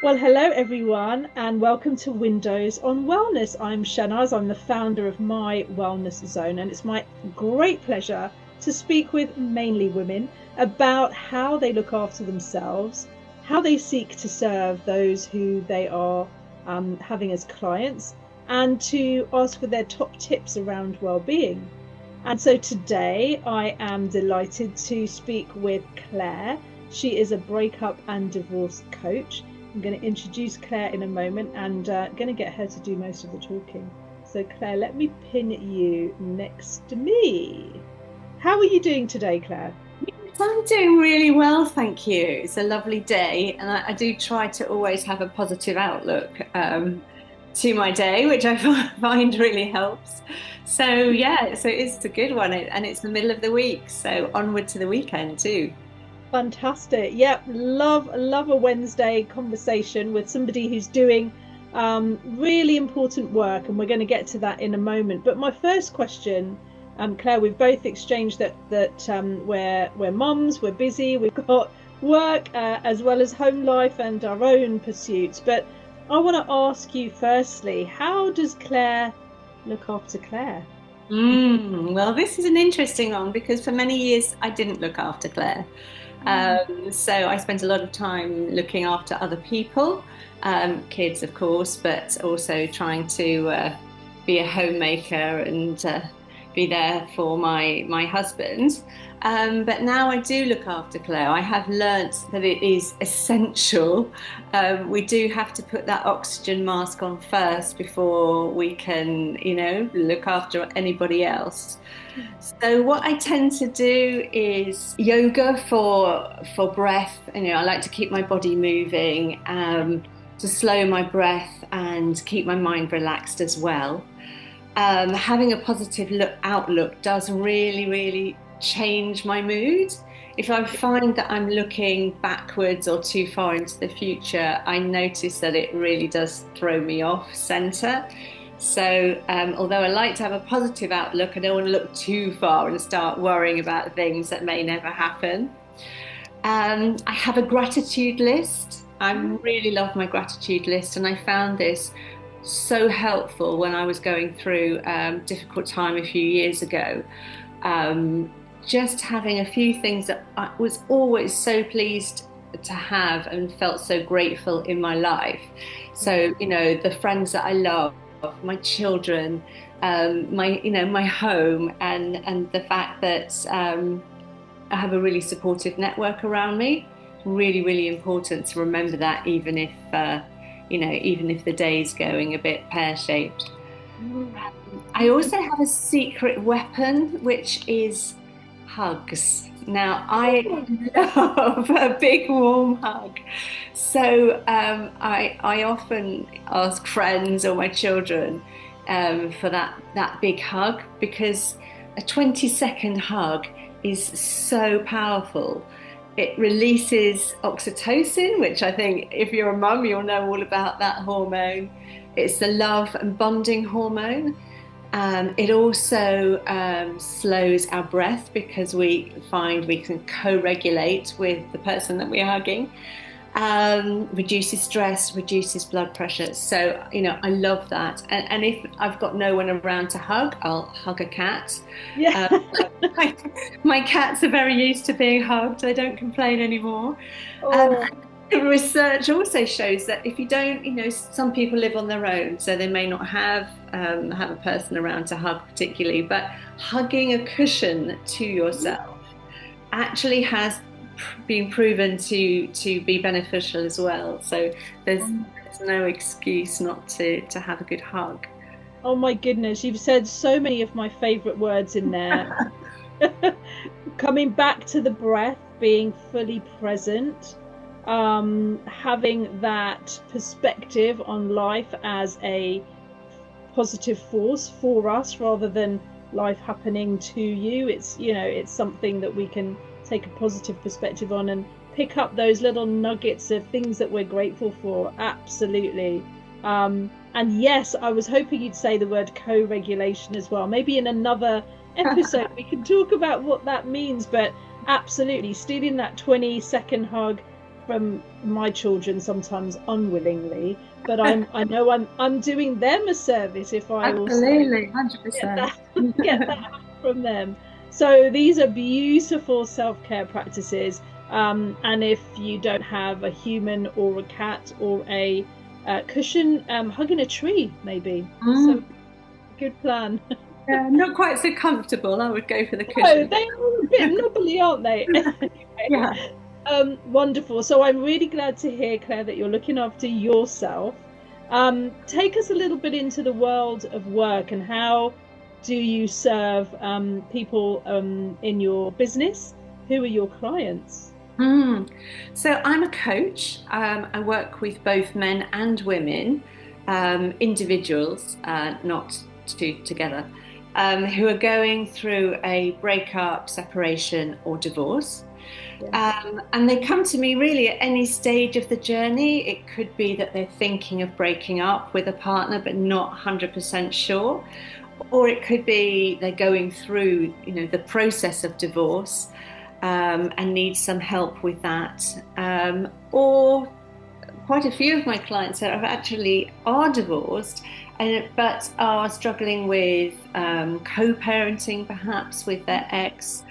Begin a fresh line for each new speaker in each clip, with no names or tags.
Well, hello everyone, and welcome to Windows on Wellness. I'm Shanaz, I'm the founder of My Wellness Zone, and it's my great pleasure to speak with mainly women about how they look after themselves, how they seek to serve those who they are having as clients, and to ask for their top tips around well-being. And so today I am delighted to speak with Claire. She is a breakup and divorce coach. I'm going to introduce Claire in a moment and going to get her to do most of the talking. So Claire, let me pin you next to me. How are you doing today, Claire?
Yes, I'm doing really well, thank you. It's a lovely day, and I do try to always have a positive outlook to my day, which I find really helps. So yeah, so it's a good one, and it's the middle of the week, so onward to the weekend too.
Fantastic. Yep, love a Wednesday conversation with somebody who's doing really important work, and we're going to get to that in a moment. But my first question, Claire, we've both exchanged that we're mums, we're busy, we've got work as well as home life and our own pursuits. But I want to ask you firstly, how does Claire look after Claire?
Well, this is an interesting one because for many years I didn't look after Claire.
Mm.
So I spent a lot of time looking after other people, kids, of course, but also trying to be a homemaker and be there for my husband. But now I do look after Claire. I have learnt that it is essential. We do have to put that oxygen mask on first before we can, look after anybody else. So what I tend to do is yoga for breath. I like to keep my body moving, to slow my breath and keep my mind relaxed as well. Having a positive outlook does really, really change my mood. If I find that I'm looking backwards or too far into the future, I notice that it really does throw me off center. So, although I like to have a positive outlook, I don't want to look too far and start worrying about things that may never happen. I have a gratitude list. I really love my gratitude list, and I found this so helpful when I was going through a difficult time a few years ago. Um, just having a few things that I was always so pleased to have and felt so grateful in my life. So, the friends that I love, my children, my home, and the fact that I have a really supportive network around me. Really, really important to remember that, even if the day's going a bit pear-shaped.
Mm.
I also have a secret weapon, which is hugs. Now, I love a big warm hug. So I often ask friends or my children for that big hug because a 20-second hug is so powerful. It releases oxytocin, which I think if you're a mum, you'll know all about that hormone. It's the love and bonding hormone. It also slows our breath because we find we can co-regulate with the person that we're hugging. Reduces stress, reduces blood pressure. So, I love that. And if I've got no one around to hug, I'll hug a cat.
Yeah.
Um, my, my cats are very used to being hugged. They don't complain anymore.
Oh.
Research also shows that if you don't, some people live on their own, so they may not have a person around to hug particularly, but hugging a cushion to yourself actually has been proven to be beneficial as well. So there's no excuse not to have a good hug.
Oh my goodness, you've said so many of my favorite words in there. Coming back to the breath, being fully present, having that perspective on life as a positive force for us rather than life happening to you. It's something that we can take a positive perspective on and pick up those little nuggets of things that we're grateful for. Absolutely. And yes, I was hoping you'd say the word co-regulation as well. Maybe in another episode we can talk about what that means, but absolutely stealing that 20-second hug from my children sometimes unwillingly, but I know I'm doing them a service if I also
Absolutely,
get
100%.
that get that from them. So these are beautiful self-care practices. And if you don't have a human or a cat or a cushion, hugging a tree maybe. So
Mm.
good plan.
Yeah, not quite so comfortable. I would go for the
No,
cushion.
they are a bit knobbly, aren't they? Anyway,
Yeah.
wonderful. So I'm really glad to hear, Claire, that you're looking after yourself. Take us a little bit into the world of work and how do you serve people in your business? Who are your clients?
Mm. So I'm a coach. I work with both men and women, individuals, not two together, who are going through a breakup, separation, or divorce.
Yes.
And they come to me really at any stage of the journey. It could be that they're thinking of breaking up with a partner, but not 100% sure. Or it could be they're going through, the process of divorce, and need some help with that. Or quite a few of my clients that actually are divorced, but are struggling with co-parenting perhaps with their ex,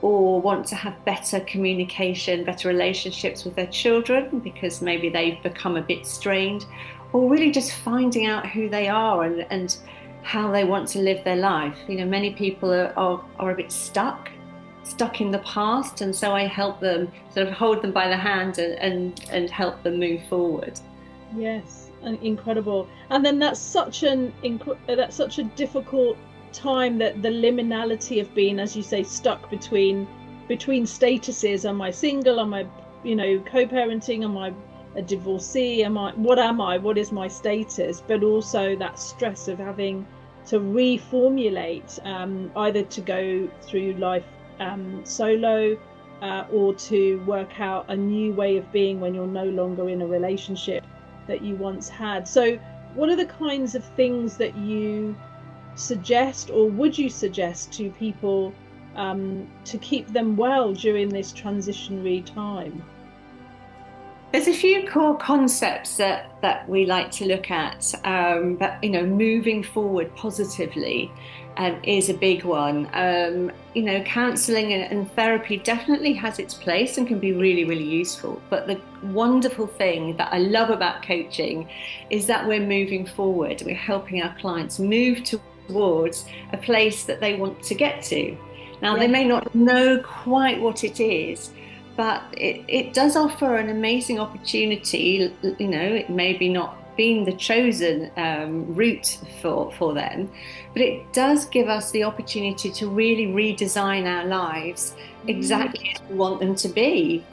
or want to have better communication, better relationships with their children because maybe they've become a bit strained, or really just finding out who they are and how they want to live their life. Many people are a bit stuck in the past, and so I help them sort of hold them by the hand and help them move forward.
Yes, and incredible. And then that's such a difficult time, that the liminality of being, as you say, stuck between statuses. Am I single? Am I, co-parenting? Am I a divorcee? Am I? What is my status? But also that stress of having to reformulate, either to go through life solo, or to work out a new way of being when you're no longer in a relationship that you once had. So, what are the kinds of things that you suggest, or would you suggest to people to keep them well during this transitionary time?
There's a few core concepts that we like to look at, but moving forward positively is a big one. Counselling and therapy definitely has its place and can be really, really useful. But the wonderful thing that I love about coaching is that we're moving forward. We're helping our clients move towards a place that they want to get to. Now, they
Yes.
may not know quite what it is, but it does offer an amazing opportunity. It may be not been the chosen route for them, but it does give us the opportunity to really redesign our lives
Mm,
exactly as we want them to be.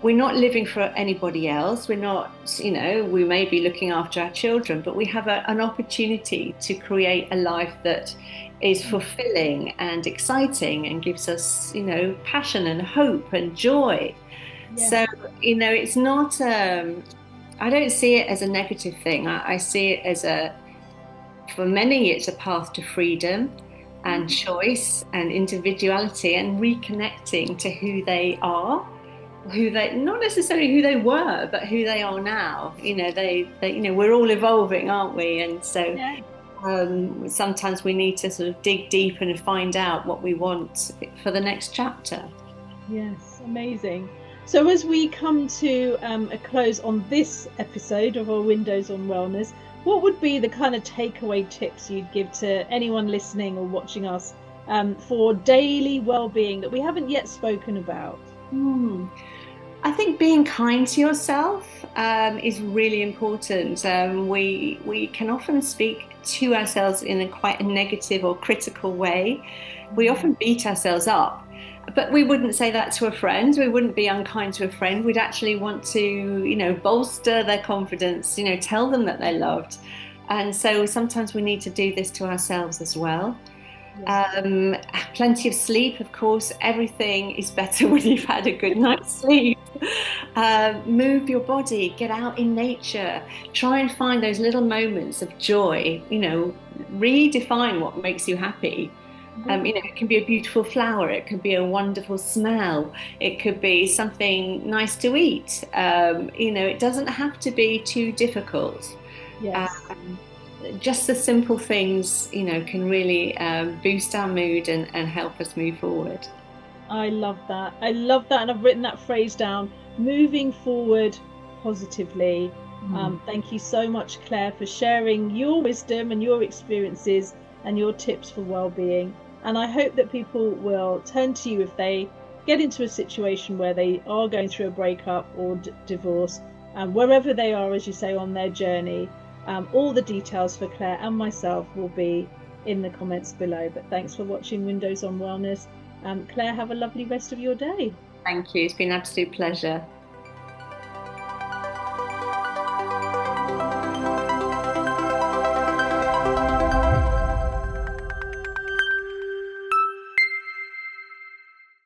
We're not living for anybody else. We're not, we may be looking after our children, but we have an opportunity to create a life that is fulfilling and exciting and gives us, passion and hope and joy. So,
yes.
it's not, I don't see it as a negative thing. I see it as for many, it's a path to freedom and
Mm,
choice and individuality and reconnecting to who they are, not necessarily who they were, but who they are now. We're all evolving, aren't we? And so
yeah.
sometimes we need to sort of dig deep and find out what we want for the next chapter.
Yes, amazing. So, as we come to a close on this episode of our Windows on Wellness, what would be the kind of takeaway tips you'd give to anyone listening or watching us for daily well-being that we haven't yet spoken about?
Hmm. I think being kind to yourself is really important. We can often speak to ourselves in a quite a negative or critical way. We
Mm,
often beat ourselves up, but we wouldn't say that to a friend. We wouldn't be unkind to a friend. We'd actually want to, bolster their confidence. Tell them that they're loved. And so sometimes we need to do this to ourselves as well.
yes.
Um, Plenty of sleep, of course. Everything is better when you've had a good night's sleep. Move your body, get out in nature, try and find those little moments of joy, redefine what makes you happy. It can be a beautiful flower, it could be a wonderful smell, it could be something nice to eat. It doesn't have to be too difficult.
Yes.
Just the simple things, can really boost our mood and help us move forward.
I love that. I love that. And I've written that phrase down, moving forward positively.
Mm.
Thank you so much, Claire, for sharing your wisdom and your experiences and your tips for well-being. And I hope that people will turn to you if they get into a situation where they are going through a breakup or divorce, wherever they are, as you say, on their journey. All the details for Claire and myself will be in the comments below. But thanks for watching Windows on Wellness. Claire, have a lovely rest of your day.
Thank you. It's been an absolute pleasure.